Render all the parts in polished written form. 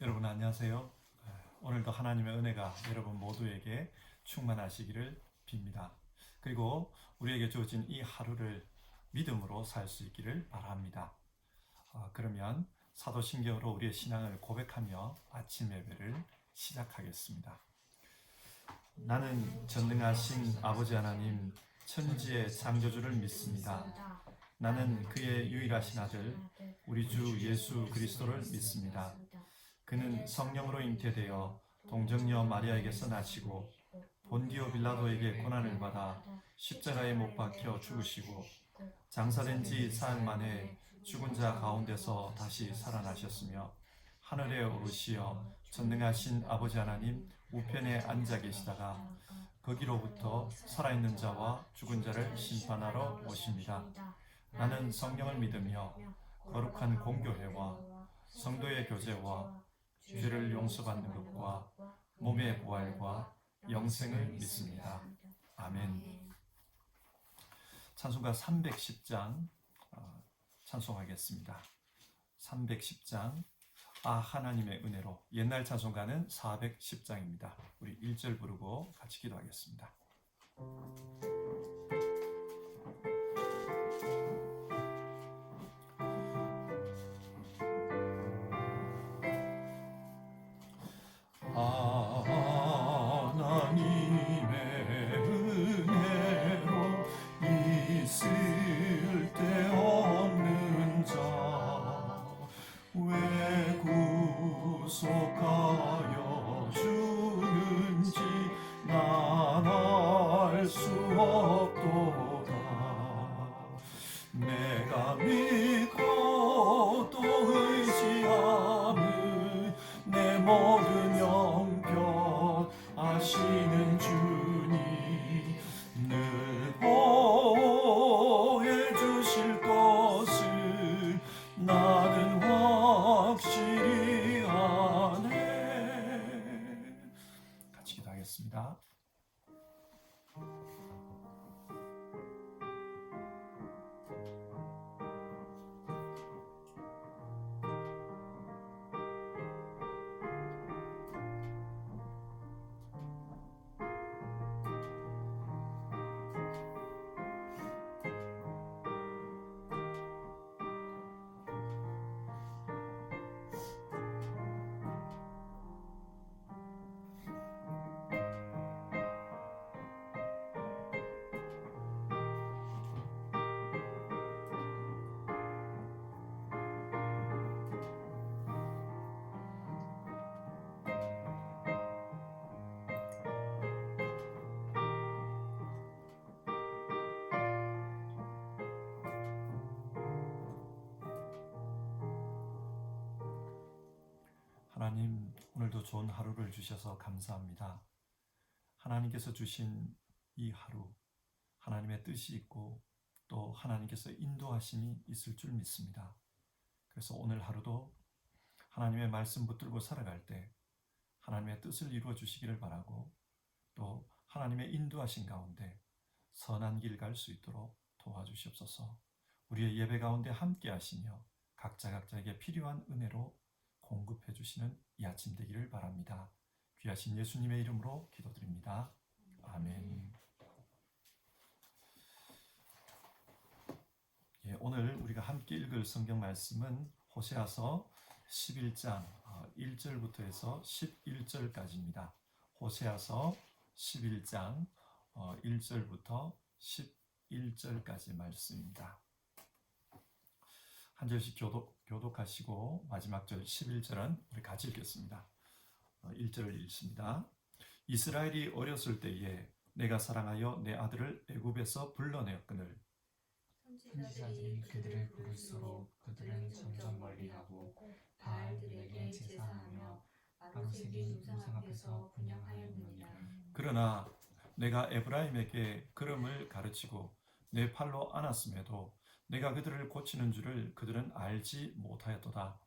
여러분 안녕하세요. 오늘도 하나님의 은혜가 여러분 모두에게 충만하시기를 빕니다. 그리고 우리에게 주어진 이 하루를 믿음으로 살 수 있기를 바랍니다. 그러면 사도신경으로 우리의 신앙을 고백하며 아침 예배를 시작하겠습니다. 나는 전능하신 아버지 하나님 천지의 창조주를 믿습니다. 나는 그의 유일하신 아들 우리 주 예수 그리스도를 믿습니다. 그는 성령으로 잉태되어 동정녀 마리아에게서 나시고 본디오 빌라도에게 고난을 받아 십자가에 못 박혀 죽으시고 장사된 지 사흘 만에 죽은 자 가운데서 다시 살아나셨으며 하늘에 오르시어 전능하신 아버지 하나님 우편에 앉아 계시다가 거기로부터 살아있는 자와 죽은 자를 심판하러 오십니다. 나는 성령을 믿으며 거룩한 공교회와 성도의 교제와 죄를 용서받는 것과 몸의 부활과 영생을 믿습니다. 아멘. 찬송가 310장 찬송하겠습니다. 310장 하나님의 은혜로. 옛날 찬송가는 410장입니다. 우리 1절 부르고 같이 기도하겠습니다. 하나님의 은혜로 있을 데 없는 자 왜 구속하여 주는지 난 알 수 없도다. 내가 믿고 또 의지함은 내 모든 영변 아시는 주님 늘 보해 주실 것을 나는 확실히 아네. 같이 기도하겠습니다. 하나님, 오늘도 좋은 하루를 주셔서 감사합니다. 하나님께서 주신 이 하루, 하나님의 뜻이 있고 또 하나님께서 인도하심이 있을 줄 믿습니다. 그래서 오늘 하루도 하나님의 말씀 붙들고 살아갈 때 하나님의 뜻을 이루어 주시기를 바라고 또 하나님의 인도하신 가운데 선한 길 갈 수 있도록 도와주시옵소서. 우리의 예배 가운데 함께 하시며 각자에게 필요한 은혜로 공급해 주시는 이 아침 되기를 바랍니다. 귀하신 예수님의 이름으로 기도드립니다. 아멘. 오늘 우리가 함께 읽을 성경 말씀은 호세아서 11장 1절부터 해서 11절까지입니다. 호세아서 11장 1절부터 11절까지 말씀입니다. 한 절씩 교독하시고 마지막 절 11절은 우리 같이 읽겠습니다. 1절을 읽습니다. 이스라엘이 어렸을 때에 내가 사랑하여 내 아들을 애굽에서 불러내었거늘 선지자들이 그들을 부를수록 그들은 점점 멀리하고 바알들에게 제사하며 아로새긴 우상 앞에서 분향하였느니라. 그러나 내가 에브라임에게 걸음을 가르치고 내 팔로 안았음에도 내가 그들을 고치는 줄을 그들은 알지 못하였도다.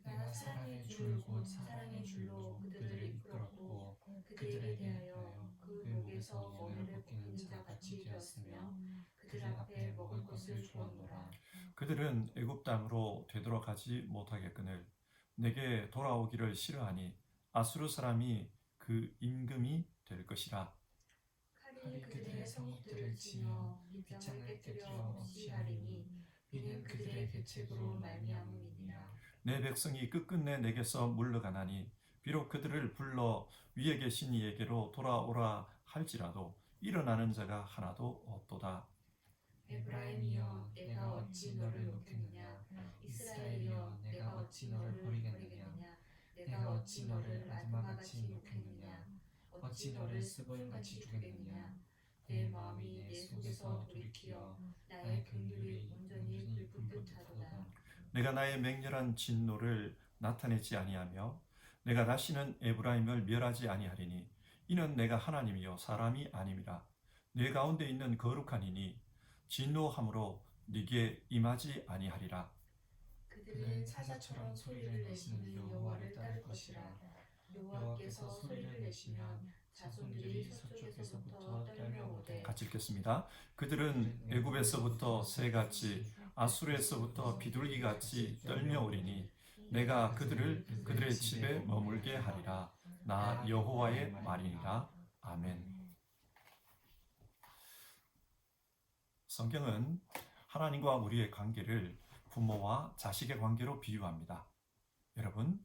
내가 사랑의 줄 곧 사랑의 줄로 그들을 이끌었고 그들에 대하여 그 목에서 멍에를 벗기는 자같이 되었으며 그들 앞에 먹을 것을 주었노라. 그들은 애굽 땅으로 되돌아가지 못하겠거늘 내게 돌아오기를 싫어하니 아수르 사람이 그 임금이 될 것이라. 칼이 그들의 성읍들을 치며 빗장을 깨뜨려 없이 하리니 이는 그들의 계책으로 말미암음이니라. 내 백성이 끝끝내 내게서 물러가나니 비록 그들을 불러 위에 계신 이에게로 돌아오라 할지라도 일어나는 자가 하나도 없도다. 에브라임이여 내가 어찌 너를 놓겠느냐. 이스라엘이여 내가 어찌 너를 버리겠느냐. 내가 어찌 너를 아드마같이 놓겠느냐. 어찌 너를 스보임같이 두겠느냐. 내 마음이 내 속에서 돌이키어 나의 긍휼이 온전히 불붙하도다. 내가 나의 맹렬한 진노를 나타내지 아니하며 내가 다시는 에브라임을 멸하지 아니하리니 이는 내가 하나님이요 사람이 아님이라. 내 가운데 있는 거룩한 이니 진노함으로 네게 임하지 아니하리라. 그들은 사자처럼 소리를 내시는 여호와를 따를 것이라. 여호와께서 소리를 내시면 자손들이 서쪽에서부터 떨며오되. 같이 읽겠습니다. 그들은 애굽에서부터 새같이 아수르에서부터 비둘기같이 떨며오리니 내가 그들을 그들의 집에 머물게 하리라. 나 여호와의 말이니라. 아멘. 성경은 하나님과 우리의 관계를 부모와 자식의 관계로 비유합니다. 여러분,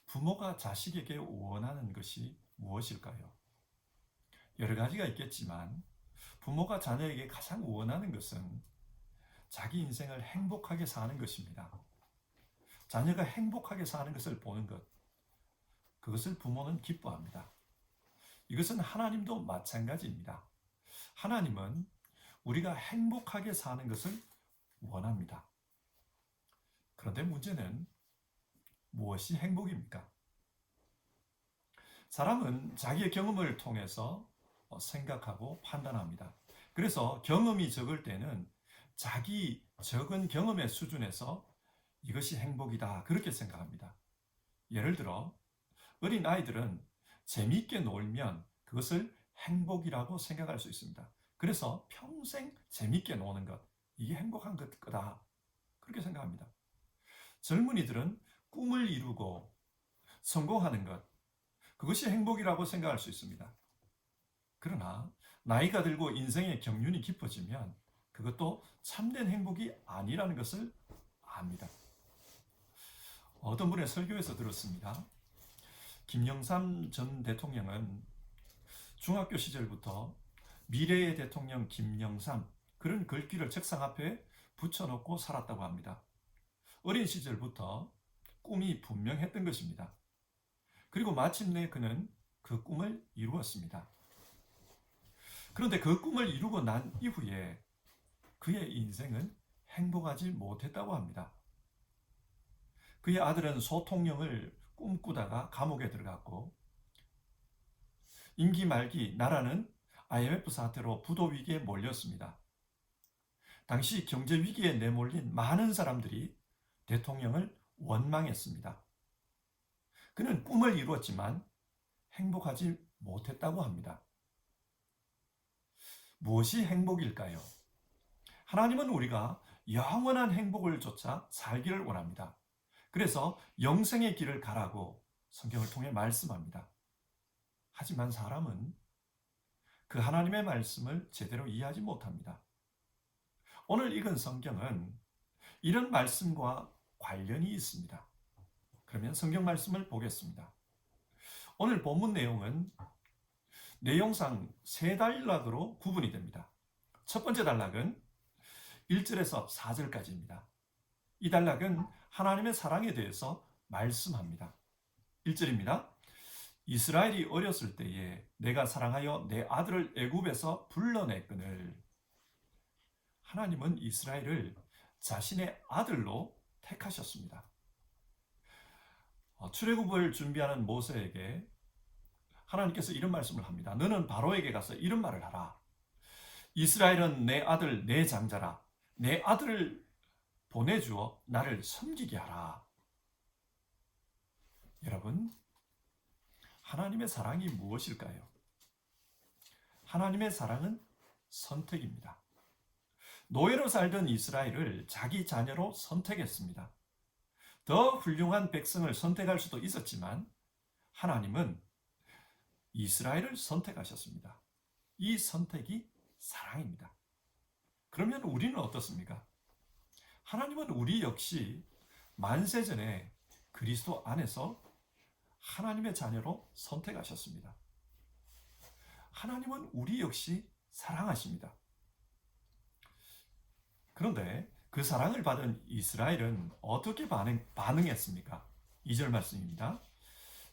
부모가 자식에게 원하는 것이 무엇일까요? 여러 가지가 있겠지만 부모가 자녀에게 가장 원하는 것은 자기 인생을 행복하게 사는 것입니다. 자녀가 행복하게 사는 것을 보는 것, 그것을 부모는 기뻐합니다. 이것은 하나님도 마찬가지입니다. 하나님은 우리가 행복하게 사는 것을 원합니다. 그런데 문제는 무엇이 행복입니까? 사람은 자기의 경험을 통해서 생각하고 판단합니다. 그래서 경험이 적을 때는 자기 적은 경험의 수준에서 이것이 행복이다 그렇게 생각합니다. 예를 들어 어린 아이들은 재미있게 놀면 그것을 행복이라고 생각할 수 있습니다. 그래서 평생 재미있게 노는 것, 이게 행복한 거다 그렇게 생각합니다. 젊은이들은 꿈을 이루고 성공하는 것, 그것이 행복이라고 생각할 수 있습니다. 그러나 나이가 들고 인생의 경륜이 깊어지면 그것도 참된 행복이 아니라는 것을 압니다. 어떤 분의 설교에서 들었습니다. 김영삼 전 대통령은 중학교 시절부터 미래의 대통령 김영삼 그런 글귀를 책상 앞에 붙여놓고 살았다고 합니다. 어린 시절부터 꿈이 분명했던 것입니다. 그리고 마침내 그는 그 꿈을 이루었습니다. 그런데 그 꿈을 이루고 난 이후에 그의 인생은 행복하지 못했다고 합니다. 그의 아들은 소통령을 꿈꾸다가 감옥에 들어갔고 임기 말기 나라는 IMF 사태로 부도 위기에 몰렸습니다. 당시 경제 위기에 내몰린 많은 사람들이 대통령을 원망했습니다. 그는 꿈을 이루었지만 행복하지 못했다고 합니다. 무엇이 행복일까요? 하나님은 우리가 영원한 행복을 쫓아 살기를 원합니다. 그래서 영생의 길을 가라고 성경을 통해 말씀합니다. 하지만 사람은 그 하나님의 말씀을 제대로 이해하지 못합니다. 오늘 읽은 성경은 이런 말씀과 관련이 있습니다. 그러면 성경 말씀을 보겠습니다. 오늘 본문 내용은 내용상 세 단락으로 구분이 됩니다. 첫 번째 단락은 1절에서 4절까지입니다. 이 단락은 하나님의 사랑에 대해서 말씀합니다. 1절입니다. 이스라엘이 어렸을 때에 내가 사랑하여 내 아들을 애굽에서 불러냈거늘. 하나님은 이스라엘을 자신의 아들로 택하셨습니다. 출애굽을 준비하는 모세에게 하나님께서 이런 말씀을 합니다. 너는 바로에게 가서 이런 말을 하라. 이스라엘은 내 아들, 내 장자라. 내 아들을 보내주어 나를 섬기게 하라. 여러분, 하나님의 사랑이 무엇일까요? 하나님의 사랑은 선택입니다. 노예로 살던 이스라엘을 자기 자녀로 선택했습니다. 더 훌륭한 백성을 선택할 수도 있었지만 하나님은 이스라엘을 선택하셨습니다. 이 선택이 사랑입니다. 그러면 우리는 어떻습니까? 하나님은 우리 역시 만세전에 그리스도 안에서 하나님의 자녀로 선택하셨습니다. 하나님은 우리 역시 사랑하십니다. 그런데 그 사랑을 받은 이스라엘은 어떻게 반응했습니까? 2절 말씀입니다.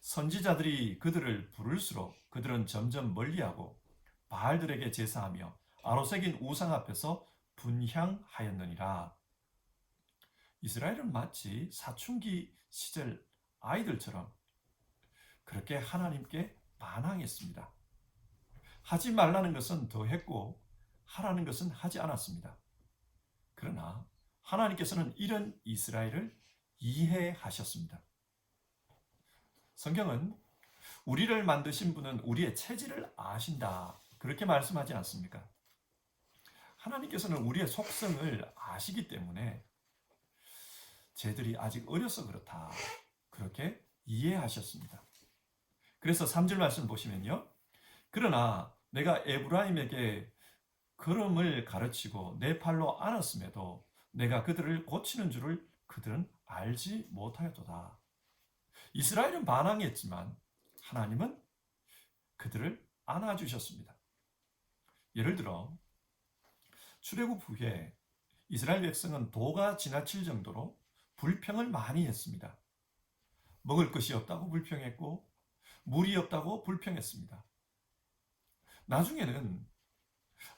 선지자들이 그들을 부를수록 그들은 점점 멀리하고 바알들에게 제사하며 아로새긴 우상 앞에서 분향하였느니라. 이스라엘은 마치 사춘기 시절 아이들처럼 그렇게 하나님께 반항했습니다. 하지 말라는 것은 더 했고 하라는 것은 하지 않았습니다. 그러나 하나님께서는 이런 이스라엘을 이해하셨습니다. 성경은 우리를 만드신 분은 우리의 체질을 아신다, 그렇게 말씀하지 않습니까? 하나님께서는 우리의 속성을 아시기 때문에 쟤들이 아직 어려서 그렇다, 그렇게 이해하셨습니다. 그래서 3절 말씀 보시면요, 그러나 내가 에브라임에게 걸음을 가르치고 내 팔로 안았음에도 내가 그들을 고치는 줄을 그들은 알지 못하였도다. 이스라엘은 반항했지만 하나님은 그들을 안아주셨습니다. 예를 들어 출애굽 후에 이스라엘 백성은 도가 지나칠 정도로 불평을 많이 했습니다. 먹을 것이 없다고 불평했고 물이 없다고 불평했습니다. 나중에는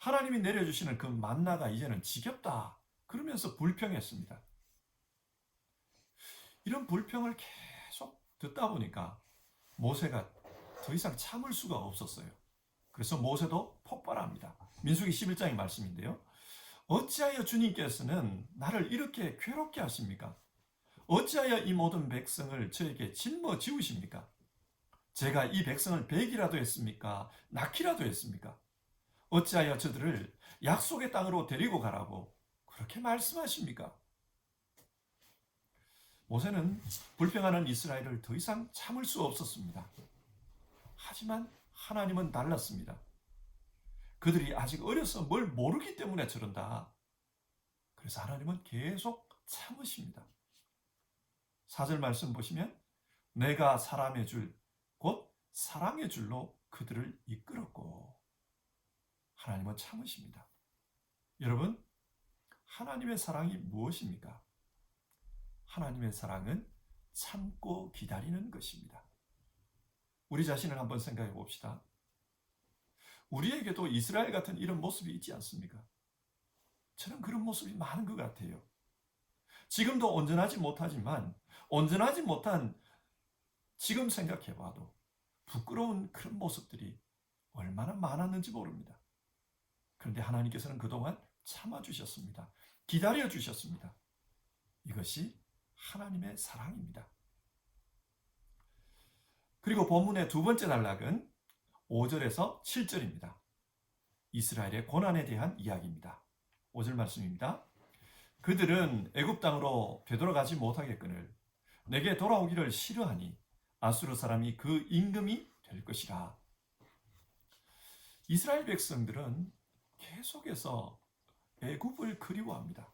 하나님이 내려주시는 그 만나가 이제는 지겹다, 그러면서 불평했습니다. 이런 불평을 계속 듣다 보니까 모세가 더 이상 참을 수가 없었어요. 그래서 모세도 폭발합니다. 민수기 11장의 말씀인데요. 어찌하여 주님께서는 나를 이렇게 괴롭게 하십니까? 어찌하여 이 모든 백성을 저에게 짊어지우십니까? 제가 이 백성을 베기라도 했습니까? 낳기라도 했습니까? 어찌하여 저들을 약속의 땅으로 데리고 가라고 그렇게 말씀하십니까? 모세는 불평하는 이스라엘을 더 이상 참을 수 없었습니다. 하지만 하나님은 달랐습니다. 그들이 아직 어려서 뭘 모르기 때문에 저런다. 그래서 하나님은 계속 참으십니다. 4절 말씀 보시면 내가 사람의 줄, 곧 사랑의 줄로 그들을 이끌었고, 하나님은 참으십니다. 여러분, 하나님의 사랑이 무엇입니까? 하나님의 사랑은 참고 기다리는 것입니다. 우리 자신을 한번 생각해 봅시다. 우리에게도 이스라엘 같은 이런 모습이 있지 않습니까? 저는 그런 모습이 많은 것 같아요. 지금도 온전하지 못하지만 온전하지 못한 지금 생각해 봐도 부끄러운 그런 모습들이 얼마나 많았는지 모릅니다. 그런데 하나님께서는 그동안 참아주셨습니다. 기다려주셨습니다. 이것이 하나님의 사랑입니다. 그리고 본문의 두 번째 단락은 5절에서 7절입니다. 이스라엘의 고난에 대한 이야기입니다. 5절 말씀입니다. 그들은 애굽 땅으로 되돌아가지 못하겠거늘 내게 돌아오기를 싫어하니 아수르 사람이 그 임금이 될 것이라. 이스라엘 백성들은 계속해서 애굽을 그리워합니다.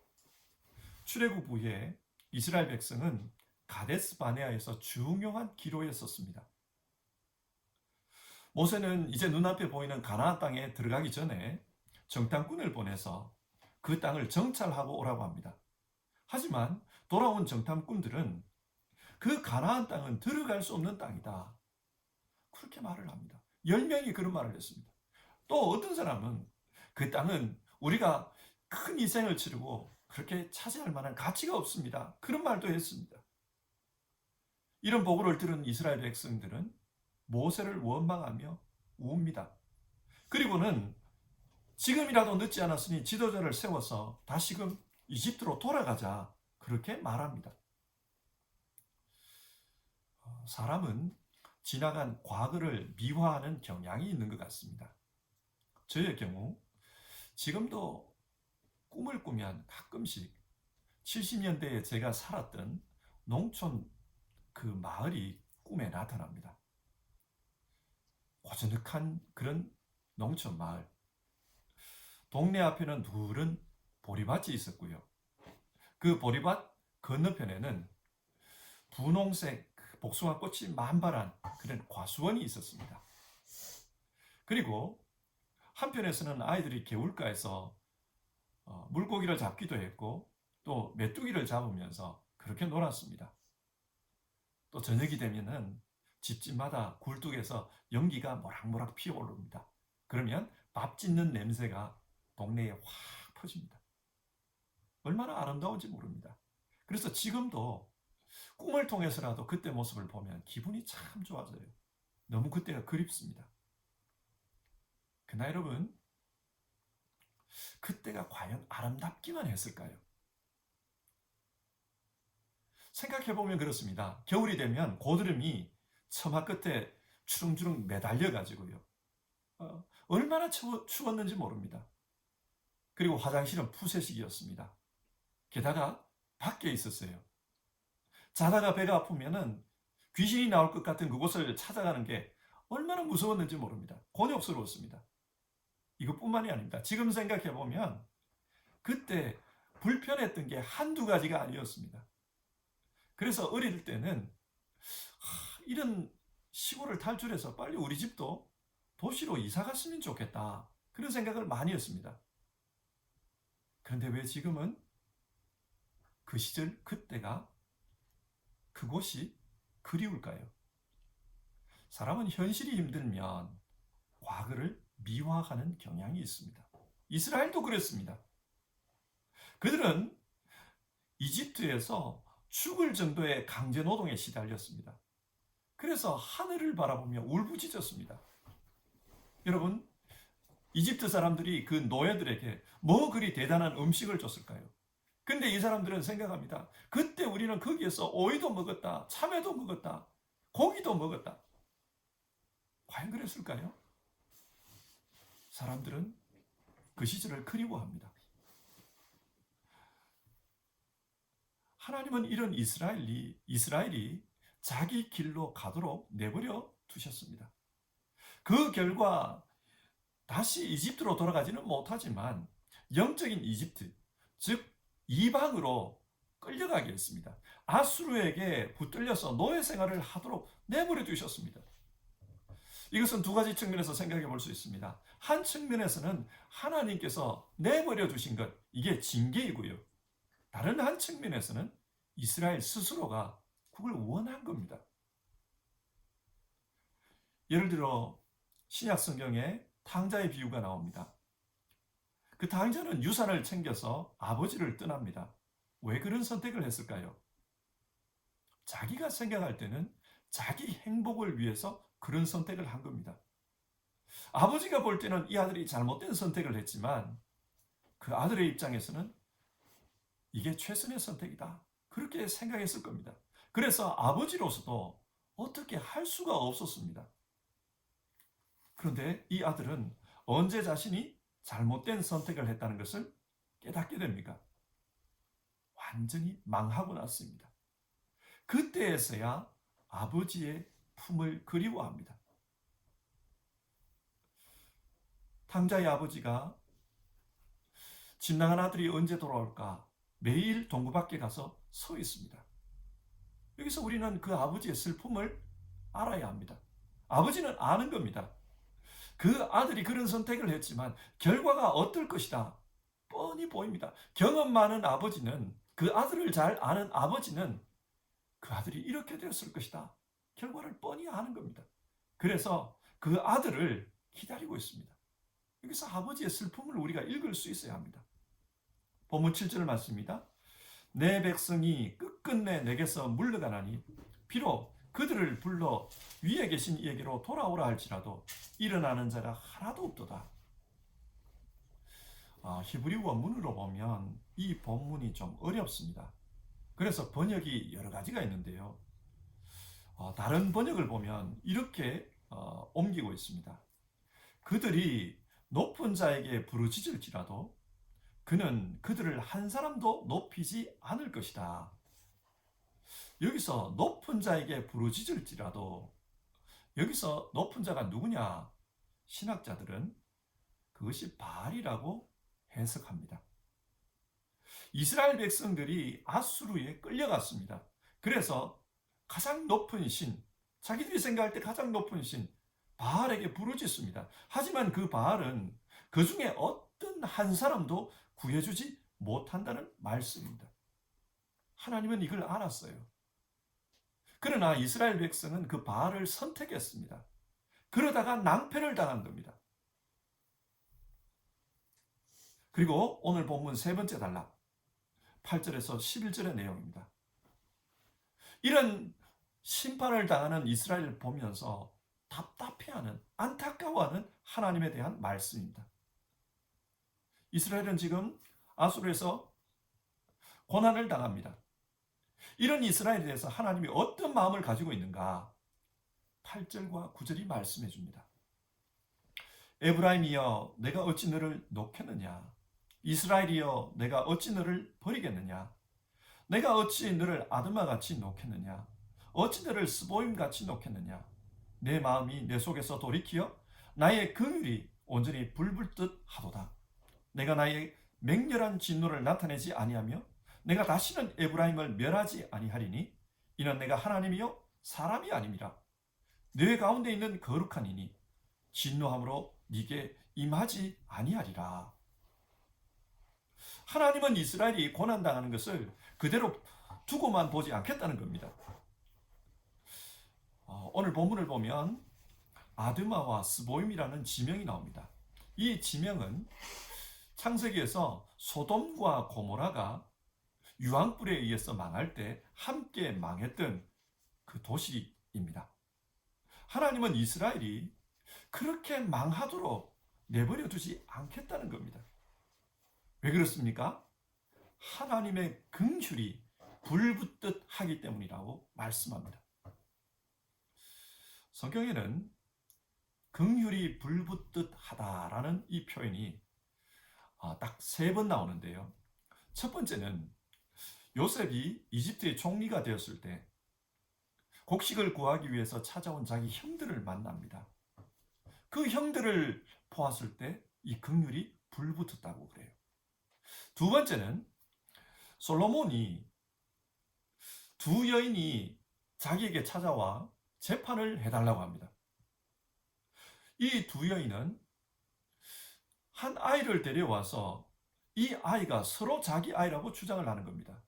출애굽 후에 이스라엘 백성은 가데스 바네아에서 중요한 기로에 섰습니다. 모세는 이제 눈앞에 보이는 가나안 땅에 들어가기 전에 정탐꾼을 보내서 그 땅을 정찰하고 오라고 합니다. 하지만 돌아온 정탐꾼들은 그 가나안 땅은 들어갈 수 없는 땅이다, 그렇게 말을 합니다. 10명이 그런 말을 했습니다. 또 어떤 사람은 그 땅은 우리가 큰 희생을 치르고 그렇게 차지할 만한 가치가 없습니다, 그런 말도 했습니다. 이런 보고를 들은 이스라엘 백성들은 모세를 원망하며 웁니다. 그리고는 지금이라도 늦지 않았으니 지도자를 세워서 다시금 이집트로 돌아가자, 그렇게 말합니다. 사람은 지나간 과거를 미화하는 경향이 있는 것 같습니다. 저의 경우 지금도 꿈을 꾸면 가끔씩 70년대에 제가 살았던 농촌 그 마을이 꿈에 나타납니다. 고즈넉한 그런 농촌 마을. 동네 앞에는 누런 보리밭이 있었고요. 그 보리밭 건너편에는 분홍색 복숭아 꽃이 만발한 그런 과수원이 있었습니다. 그리고 한편에서는 아이들이 개울가에서 물고기를 잡기도 했고 또 메뚜기를 잡으면서 그렇게 놀았습니다. 또 저녁이 되면은 집집마다 굴뚝에서 연기가 모락모락 피어오릅니다. 그러면 밥 짓는 냄새가 동네에 확 퍼집니다. 얼마나 아름다운지 모릅니다. 그래서 지금도 꿈을 통해서라도 그때 모습을 보면 기분이 참 좋아져요. 너무 그때가 그립습니다. 그러나 여러분, 그때가 과연 아름답기만 했을까요? 생각해보면 그렇습니다. 겨울이 되면 고드름이 처마 끝에 주렁주렁 매달려 가지고요. 얼마나 추웠는지 모릅니다. 그리고 화장실은 푸세식이었습니다. 게다가 밖에 있었어요. 자다가 배가 아프면은 귀신이 나올 것 같은 그곳을 찾아가는 게 얼마나 무서웠는지 모릅니다. 곤욕스러웠습니다. 이것뿐만이 아닙니다. 지금 생각해보면 그때 불편했던 게 한두 가지가 아니었습니다. 그래서 어릴 때는 이런 시골을 탈출해서 빨리 우리 집도 도시로 이사 갔으면 좋겠다. 그런 생각을 많이 했습니다. 그런데 왜 지금은 그 시절 그때가 그곳이 그리울까요? 사람은 현실이 힘들면 과거를 미화하는 경향이 있습니다. 이스라엘도 그랬습니다. 그들은 이집트에서 죽을 정도의 강제 노동에 시달렸습니다. 그래서 하늘을 바라보며 울부짖었습니다. 여러분, 이집트 사람들이 그 노예들에게 뭐 그리 대단한 음식을 줬을까요? 근데 이 사람들은 생각합니다. 그때 우리는 거기에서 오이도 먹었다, 참외도 먹었다, 고기도 먹었다. 과연 그랬을까요? 사람들은 그 시절을 그리워합니다. 하나님은 이런 이스라엘이 자기 길로 가도록 내버려 두셨습니다. 그 결과 다시 이집트로 돌아가지는 못하지만 영적인 이집트, 즉 이방으로 끌려가게 했습니다. 아수르에게 붙들려서 노예 생활을 하도록 내버려 두셨습니다. 이것은 두 가지 측면에서 생각해 볼 수 있습니다. 한 측면에서는 하나님께서 내버려 두신 것, 이게 징계이고요. 다른 한 측면에서는 이스라엘 스스로가 그걸 원한 겁니다. 예를 들어 신약 성경에 탕자의 비유가 나옵니다. 그 탕자는 유산을 챙겨서 아버지를 떠납니다. 왜 그런 선택을 했을까요? 자기가 생각할 때는 자기 행복을 위해서 그런 선택을 한 겁니다. 아버지가 볼 때는 이 아들이 잘못된 선택을 했지만 그 아들의 입장에서는 이게 최선의 선택이다. 그렇게 생각했을 겁니다. 그래서 아버지로서도 어떻게 할 수가 없었습니다. 그런데 이 아들은 언제 자신이 잘못된 선택을 했다는 것을 깨닫게 됩니까? 완전히 망하고 났습니다. 그때에서야 아버지의 품을 그리워합니다. 탕자의 아버지가 집 나간 아들이 언제 돌아올까 매일 동구 밖에 가서 서 있습니다. 여기서 우리는 그 아버지의 슬픔을 알아야 합니다. 아버지는 아는 겁니다. 그 아들이 그런 선택을 했지만 결과가 어떨 것이다 뻔히 보입니다. 경험 많은 아버지는, 그 아들을 잘 아는 아버지는 그 아들이 이렇게 되었을 것이다 결과를 뻔히 아는 겁니다. 그래서 그 아들을 기다리고 있습니다. 여기서 아버지의 슬픔을 우리가 읽을 수 있어야 합니다. 본문 7절 말씀입니다. 내 백성이 끝끝내 내게서 물러가나니 비록 그들을 불러 위에 계신 이에게로 돌아오라 할지라도 일어나는 자가 하나도 없도다. 히브리 원문으로 보면 이 본문이 좀 어렵습니다. 그래서 번역이 여러 가지가 있는데요. 다른 번역을 보면 이렇게 옮기고 있습니다. 그들이 높은 자에게 부르짖을지라도 그는 그들을 한 사람도 높이지 않을 것이다. 여기서 높은 자에게 부르짖을지라도 여기서 높은 자가 누구냐? 신학자들은 그것이 바알이라고 해석합니다. 이스라엘 백성들이 아수르에 끌려갔습니다. 그래서 가장 높은 신, 자기들이 생각할 때 가장 높은 신 바알에게 부르짖습니다. 하지만 그 바알은 그 중에 어떤 한 사람도 구해주지 못한다는 말씀입니다. 하나님은 이걸 알았어요. 그러나 이스라엘 백성은 그 바알을 선택했습니다. 그러다가 낭패를 당한 겁니다. 그리고 오늘 본문 세 번째 단락 8절에서 11절의 내용입니다. 이런 심판을 당하는 이스라엘을 보면서 답답해하는, 안타까워하는 하나님에 대한 말씀입니다. 이스라엘은 지금 아수르에서 고난을 당합니다. 이런 이스라엘에 대해서 하나님이 어떤 마음을 가지고 있는가? 8절과 9절이 말씀해 줍니다. 에브라임이여 내가 어찌 너를 놓겠느냐? 이스라엘이여 내가 어찌 너를 버리겠느냐? 내가 어찌 너를 아드마같이 놓겠느냐? 어찌 너를 스보임같이 놓겠느냐? 내 마음이 내 속에서 돌이키어 나의 긍휼이 온전히 불불듯 하도다. 내가 나의 맹렬한 진노를 나타내지 아니하며 내가 다시는 에브라임을 멸하지 아니하리니 이는 내가 하나님이요 사람이 아님이라. 뇌 가운데 있는 거룩한 이니 진노함으로 네게 임하지 아니하리라. 하나님은 이스라엘이 고난당하는 것을 그대로 두고만 보지 않겠다는 겁니다. 오늘 본문을 보면 아드마와 스보임이라는 지명이 나옵니다. 이 지명은 창세기에서 소돔과 고모라가 유황불에 의해서 망할 때 함께 망했던 그 도시입니다. 하나님은 이스라엘이 그렇게 망하도록 내버려 두지 않겠다는 겁니다. 왜 그렇습니까? 하나님의 긍휼이 불붙듯 하기 때문이라고 말씀합니다. 성경에는 긍휼이 불붙듯 하다라는 이 표현이 딱 3번 나오는데요. 첫 번째는 요셉이 이집트의 총리가 되었을 때 곡식을 구하기 위해서 찾아온 자기 형들을 만납니다. 그 형들을 보았을 때 이 긍휼이 불붙었다고 그래요. 두 번째는 솔로몬이 두 여인이 자기에게 찾아와 재판을 해달라고 합니다. 이 두 여인은 한 아이를 데려와서 이 아이가 서로 자기 아이라고 주장을 하는 겁니다.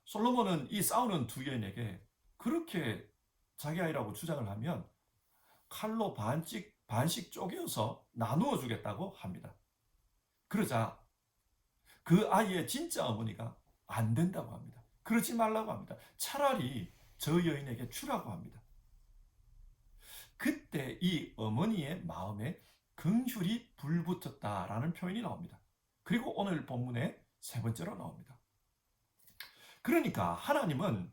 솔로몬은 이 싸우는 두 여인에게 그렇게 자기 아이라고 주장을 하면 칼로 반씩 쪼개어서 나누어 주겠다고 합니다. 그러자 그 아이의 진짜 어머니가 안 된다고 합니다. 그러지 말라고 합니다. 차라리 저 여인에게 주라고 합니다. 그때 이 어머니의 마음에 긍휼이 불붙었다라는 표현이 나옵니다. 그리고 오늘 본문의 3번째로 나옵니다. 그러니까 하나님은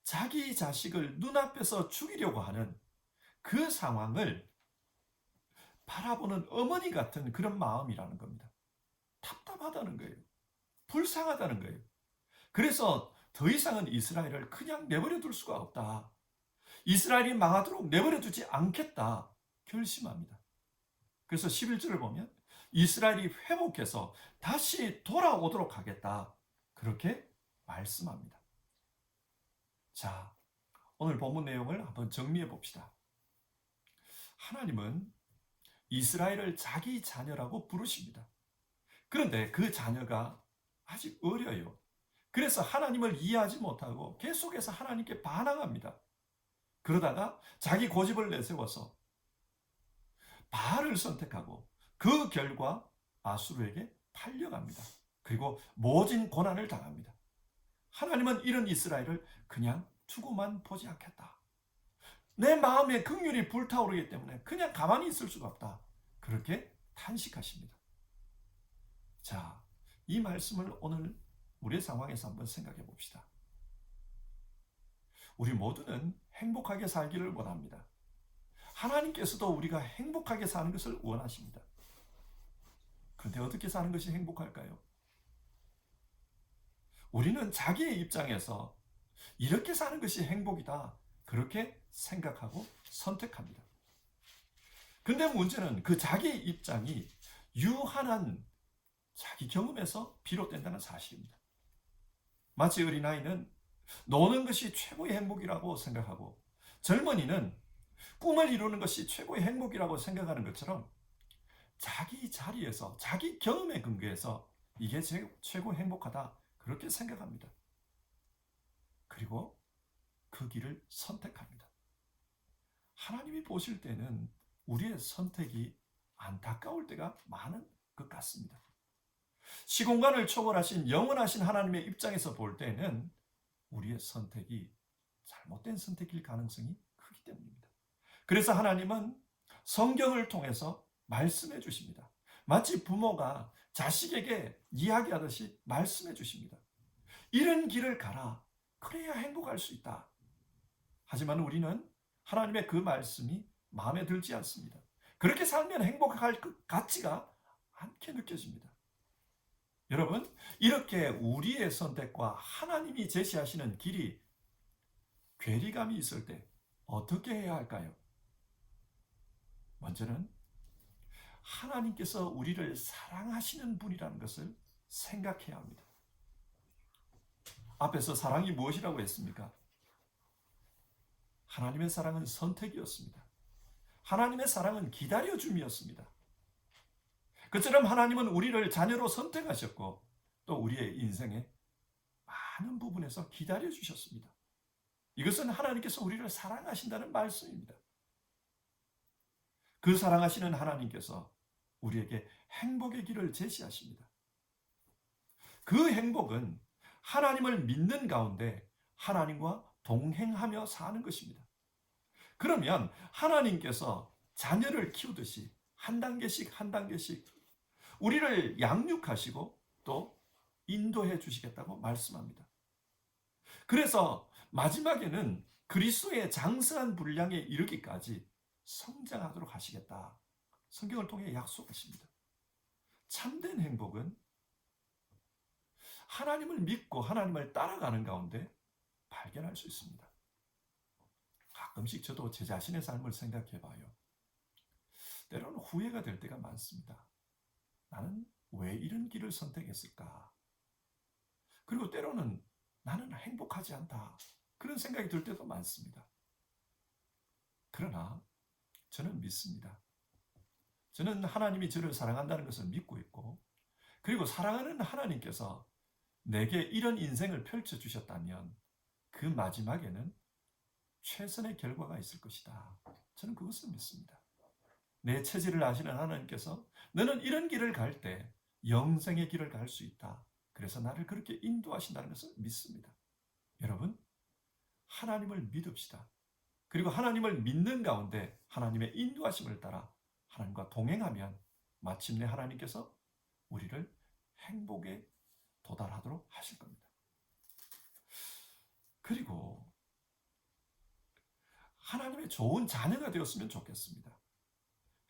자기 자식을 눈앞에서 죽이려고 하는 그 상황을 바라보는 어머니 같은 그런 마음이라는 겁니다. 답답하다는 거예요. 불쌍하다는 거예요. 그래서 더 이상은 이스라엘을 그냥 내버려 둘 수가 없다. 이스라엘이 망하도록 내버려 두지 않겠다 결심합니다. 그래서 11절을 보면 이스라엘이 회복해서 다시 돌아오도록 하겠다 그렇게 말씀합니다. 자, 오늘 본문 내용을 한번 정리해 봅시다. 하나님은 이스라엘을 자기 자녀라고 부르십니다. 그런데 그 자녀가 아직 어려요. 그래서 하나님을 이해하지 못하고 계속해서 하나님께 반항합니다. 그러다가 자기 고집을 내세워서 바알을 선택하고 그 결과 아수르에게 팔려갑니다. 그리고 모진 고난을 당합니다. 하나님은 이런 이스라엘을 그냥 두고만 보지 않겠다. 내 마음에 긍휼이 불타오르기 때문에 그냥 가만히 있을 수가 없다. 그렇게 탄식하십니다. 자, 이 말씀을 오늘 우리의 상황에서 한번 생각해 봅시다. 우리 모두는 행복하게 살기를 원합니다. 하나님께서도 우리가 행복하게 사는 것을 원하십니다. 그런데 어떻게 사는 것이 행복할까요? 우리는 자기의 입장에서 이렇게 사는 것이 행복이다, 그렇게 생각하고 선택합니다. 근데 문제는 그 자기의 입장이 유한한 자기 경험에서 비롯된다는 사실입니다. 마치 어린아이는 노는 것이 최고의 행복이라고 생각하고 젊은이는 꿈을 이루는 것이 최고의 행복이라고 생각하는 것처럼 자기 자리에서 자기 경험에 근거해서 이게 최고 행복하다, 그렇게 생각합니다. 그리고 그 길을 선택합니다. 하나님이 보실 때는 우리의 선택이 안타까울 때가 많은 것 같습니다. 시공간을 초월하신 영원하신 하나님의 입장에서 볼 때는 우리의 선택이 잘못된 선택일 가능성이 크기 때문입니다. 그래서 하나님은 성경을 통해서 말씀해 주십니다. 마치 부모가 자식에게 이야기하듯이 말씀해 주십니다. 이런 길을 가라. 그래야 행복할 수 있다. 하지만 우리는 하나님의 그 말씀이 마음에 들지 않습니다. 그렇게 살면 행복할 것 같지가 않게 느껴집니다. 여러분, 이렇게 우리의 선택과 하나님이 제시하시는 길이 괴리감이 있을 때 어떻게 해야 할까요? 먼저는 하나님께서 우리를 사랑하시는 분이라는 것을 생각해야 합니다. 앞에서 사랑이 무엇이라고 했습니까? 하나님의 사랑은 선택이었습니다. 하나님의 사랑은 기다려줌이었습니다. 그처럼 하나님은 우리를 자녀로 선택하셨고 또 우리의 인생의 많은 부분에서 기다려주셨습니다. 이것은 하나님께서 우리를 사랑하신다는 말씀입니다. 그 사랑하시는 하나님께서 우리에게 행복의 길을 제시하십니다. 그 행복은 하나님을 믿는 가운데 하나님과 동행하며 사는 것입니다. 그러면 하나님께서 자녀를 키우듯이 한 단계씩 한 단계씩 우리를 양육하시고 또 인도해 주시겠다고 말씀합니다. 그래서 마지막에는 그리스도의 장성한 분량에 이르기까지 성장하도록 하시겠다, 성경을 통해 약속하십니다. 참된 행복은 하나님을 믿고 하나님을 따라가는 가운데 발견할 수 있습니다. 가끔씩 저도 제 자신의 삶을 생각해 봐요. 때로는 후회가 될 때가 많습니다. 나는 왜 이런 길을 선택했을까? 그리고 때로는 나는 행복하지 않다, 그런 생각이 들 때도 많습니다. 그러나 저는 믿습니다. 저는 하나님이 저를 사랑한다는 것을 믿고 있고, 그리고 사랑하는 하나님께서 내게 이런 인생을 펼쳐주셨다면 그 마지막에는 최선의 결과가 있을 것이다. 저는 그것을 믿습니다. 내 체질을 아시는 하나님께서 너는 이런 길을 갈 때 영생의 길을 갈 수 있다, 그래서 나를 그렇게 인도하신다는 것을 믿습니다. 여러분, 하나님을 믿읍시다. 그리고 하나님을 믿는 가운데 하나님의 인도하심을 따라 하나님과 동행하면 마침내 하나님께서 우리를 행복에 도달하도록 하실 겁니다. 그리고 하나님의 좋은 자녀가 되었으면 좋겠습니다.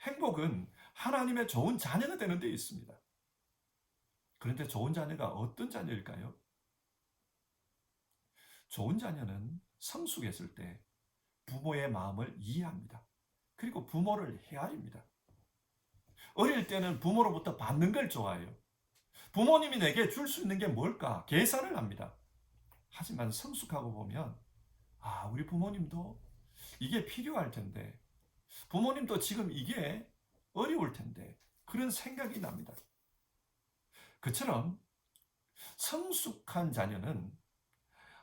행복은 하나님의 좋은 자녀가 되는 데 있습니다. 그런데 좋은 자녀가 어떤 자녀일까요? 좋은 자녀는 성숙했을 때 부모의 마음을 이해합니다. 그리고 부모를 헤아립니다. 어릴 때는 부모로부터 받는 걸 좋아해요. 부모님이 내게 줄 수 있는 게 뭘까 계산을 합니다. 하지만 성숙하고 보면 우리 부모님도 이게 필요할 텐데, 부모님도 지금 이게 어려울 텐데, 그런 생각이 납니다. 그처럼 성숙한 자녀는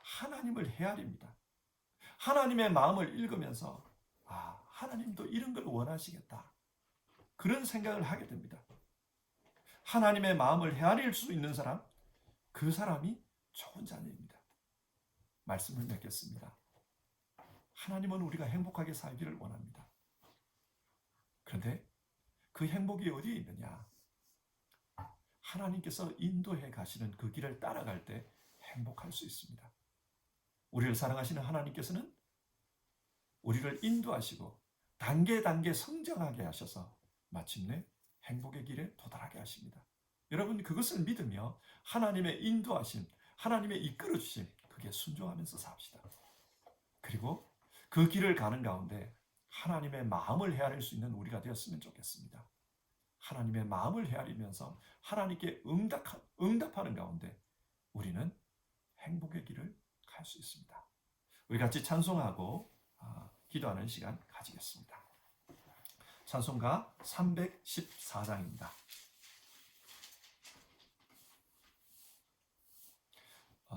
하나님을 헤아립니다. 하나님의 마음을 읽으면서 하나님도 이런 걸 원하시겠다, 그런 생각을 하게 됩니다. 하나님의 마음을 헤아릴 수 있는 사람, 그 사람이 좋은 자녀입니다. 말씀을 맺겠습니다. 하나님은 우리가 행복하게 살기를 원합니다. 그런데 그 행복이 어디에 있느냐? 하나님께서 인도해 가시는 그 길을 따라갈 때 행복할 수 있습니다. 우리를 사랑하시는 하나님께서는 우리를 인도하시고 단계 단계 성장하게 하셔서 마침내 행복의 길에 도달하게 하십니다. 여러분, 그것을 믿으며 하나님의 인도하심, 하나님의 이끌어 주심, 그게 순종하면서 삽시다. 그리고 그 길을 가는 가운데 하나님의 마음을 헤아릴 수 있는 우리가 되었으면 좋겠습니다. 하나님의 마음을 헤아리면서 하나님께 응답하는 가운데 우리는 행복의 길을 갈 수 있습니다. 우리 같이 찬송하고 기도하는 시간 가지겠습니다. 찬송가 314장입니다.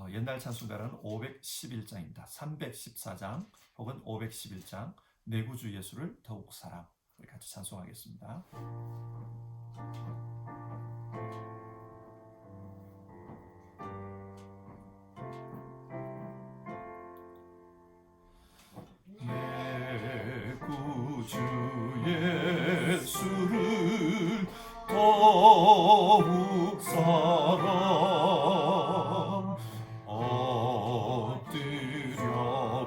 옛날 찬송가는 511장입니다. 314장 혹은 511장 내 구주 예수를 더욱 사랑. 우리 같이 찬송하겠습니다. 내 구주 예수를 더욱 사랑 엎드려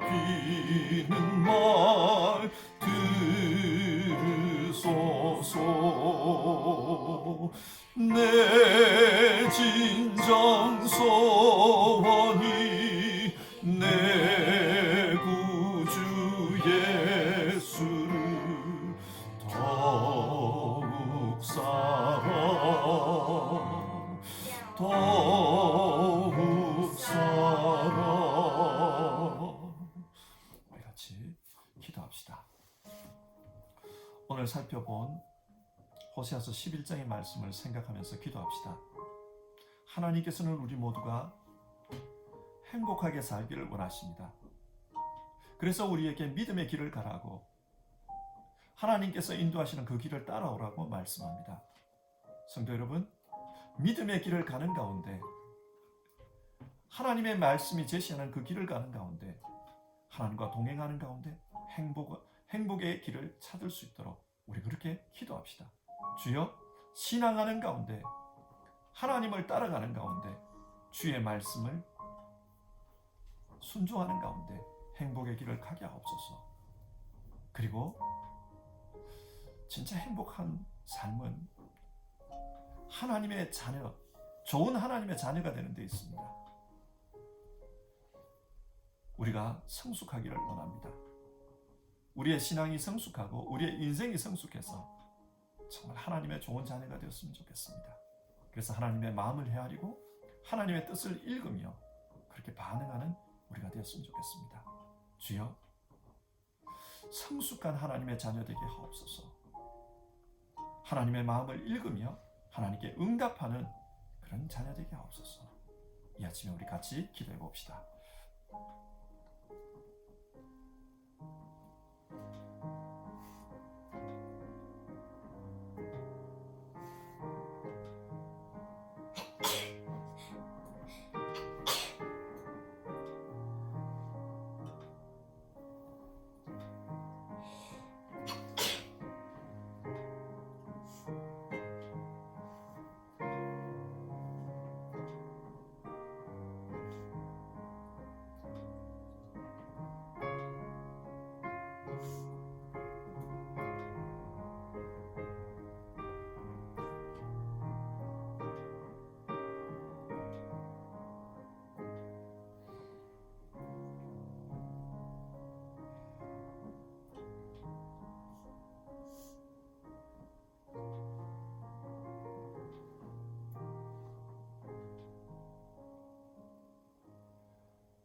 비는 말 들으소서 내 진정 소원이 내 구주 예수를 더욱 사랑 더욱 사랑. 우리 같이 기도합시다. 오늘 살펴본 호세아서 11장의 말씀을 생각하면서 기도합시다. 하나님께서는 우리 모두가 행복하게 살기를 원하십니다. 그래서 우리에게 믿음의 길을 가라고 하나님께서 인도하시는 그 길을 따라오라고 말씀합니다. 성도 여러분, 믿음의 길을 가는 가운데 하나님의 말씀이 제시하는 그 길을 가는 가운데 하나님과 동행하는 가운데 행복의 길을 찾을 수 있도록 우리 그렇게 기도합시다. 주여, 신앙하는 가운데 하나님을 따라가는 가운데 주의 말씀을 순종하는 가운데 행복의 길을 가게 하옵소서. 그리고 진짜 행복한 삶은 하나님의 자녀, 좋은 하나님의 자녀가 되는 데 있습니다. 우리가 성숙하기를 원합니다. 우리의 신앙이 성숙하고 우리의 인생이 성숙해서 정말 하나님의 좋은 자녀가 되었으면 좋겠습니다. 그래서 하나님의 마음을 헤아리고 하나님의 뜻을 읽으며 그렇게 반응하는 우리가 되었으면 좋겠습니다. 주여, 성숙한 하나님의 자녀 되게 하옵소서. 하나님의 마음을 읽으며 하나님께 응답하는 그런 자녀 되게 하옵소서. 이 아침에 우리 같이 기도해 봅시다.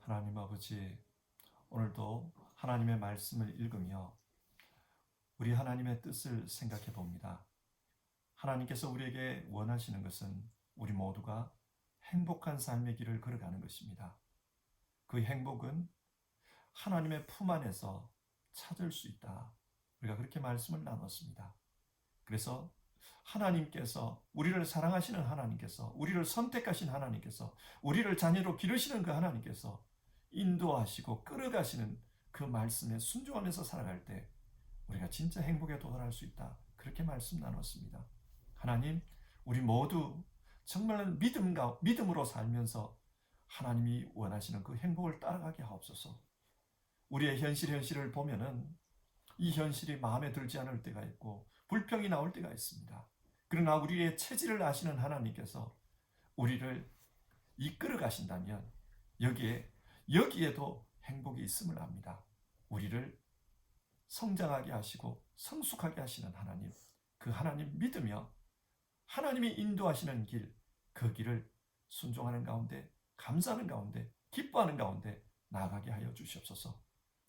하나님 아버지, 오늘도 하나님의 말씀을 읽으며 우리 하나님의 뜻을 생각해 봅니다. 하나님께서 우리에게 원하시는 것은 우리 모두가 행복한 삶의 길을 걸어가는 것입니다. 그 행복은 하나님의 품 안에서 찾을 수 있다. 우리가 그렇게 말씀을 나눴습니다. 그래서 하나님께서, 우리를 사랑하시는 하나님께서, 우리를 선택하신 하나님께서, 우리를 자녀로 기르시는 그 하나님께서 인도하시고 끌어가시는 그 말씀에 순종하면서 살아갈 때 우리가 진짜 행복에 도달할 수 있다. 그렇게 말씀 나눴습니다. 하나님, 우리 모두 정말 믿음으로 살면서 하나님이 원하시는 그 행복을 따라가게 하옵소서. 우리의 현실을 보면은 이 현실이 마음에 들지 않을 때가 있고 불평이 나올 때가 있습니다. 그러나 우리의 체질을 아시는 하나님께서 우리를 이끌어 가신다면 여기에도 행복이 있음을 압니다. 우리를 성장하게 하시고 성숙하게 하시는 하나님, 그 하나님 믿으며 하나님이 인도하시는 길, 그 길을 순종하는 가운데, 감사하는 가운데, 기뻐하는 가운데 나아가게 하여 주시옵소서.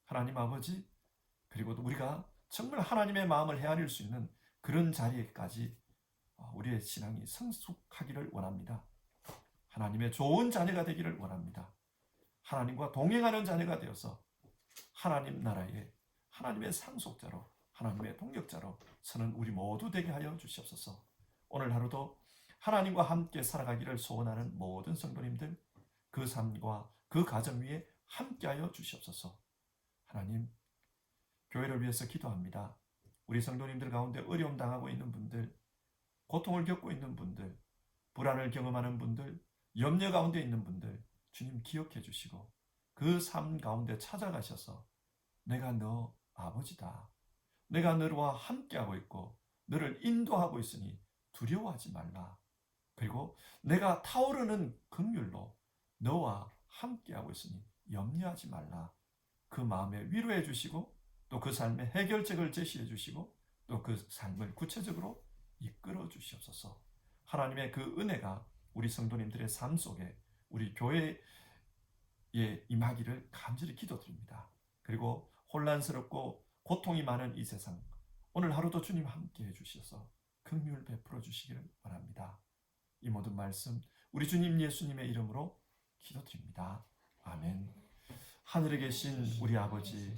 하나님 아버지, 그리고 우리가 정말 하나님의 마음을 헤아릴 수 있는 그런 자리에까지 우리의 신앙이 성숙하기를 원합니다. 하나님의 좋은 자녀가 되기를 원합니다. 하나님과 동행하는 자녀가 되어서 하나님 나라의 하나님의 상속자로, 하나님의 동력자로 서는 우리 모두 되게 하여 주시옵소서. 오늘 하루도 하나님과 함께 살아가기를 소원하는 모든 성도님들, 그 삶과 그 가정 위에 함께하여 주시옵소서. 하나님, 교회를 위해서 기도합니다. 우리 성도님들 가운데 어려움 당하고 있는 분들, 고통을 겪고 있는 분들, 불안을 경험하는 분들, 염려 가운데 있는 분들, 주님 기억해 주시고 그 삶 가운데 찾아가셔서 내가 너 아버지다. 내가 너와 함께하고 있고 너를 인도하고 있으니 두려워하지 말라. 그리고 내가 타오르는 긍휼로 너와 함께하고 있으니 염려하지 말라. 그 마음에 위로해 주시고 또 그 삶의 해결책을 제시해 주시고 또 그 삶을 구체적으로 이끌어 주시옵소서. 하나님의 그 은혜가 우리 성도님들의 삶 속에 우리 교회에 임하기를 간절히 기도드립니다. 그리고 혼란스럽고 고통이 많은 이 세상, 오늘 하루도 주님 함께 해주셔서 긍휼 베풀어 주시기를 원합니다. 이 모든 말씀 우리 주님 예수님의 이름으로 기도드립니다. 아멘. 하늘에 계신 우리 아버지,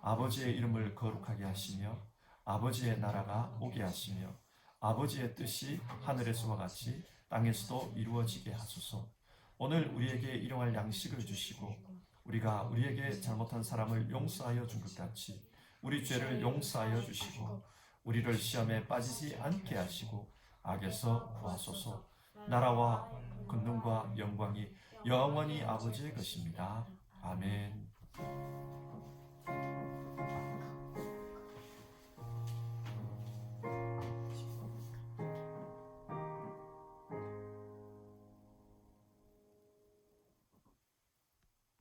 아버지의 이름을 거룩하게 하시며 아버지의 나라가 오게 하시며 아버지의 뜻이 하늘에서와 같이 땅에서도 이루어지게 하소서. 오늘 우리에게 일용할 양식을 주시고 우리가 우리에게 잘못한 사람을 용서하여 준 것 같이 우리 죄를 용서하여 주시고 우리를 시험에 빠지지 않게 하시고 악에서 구하소서. 나라와 권능과 영광이 영원히 아버지의 것입니다. 아멘.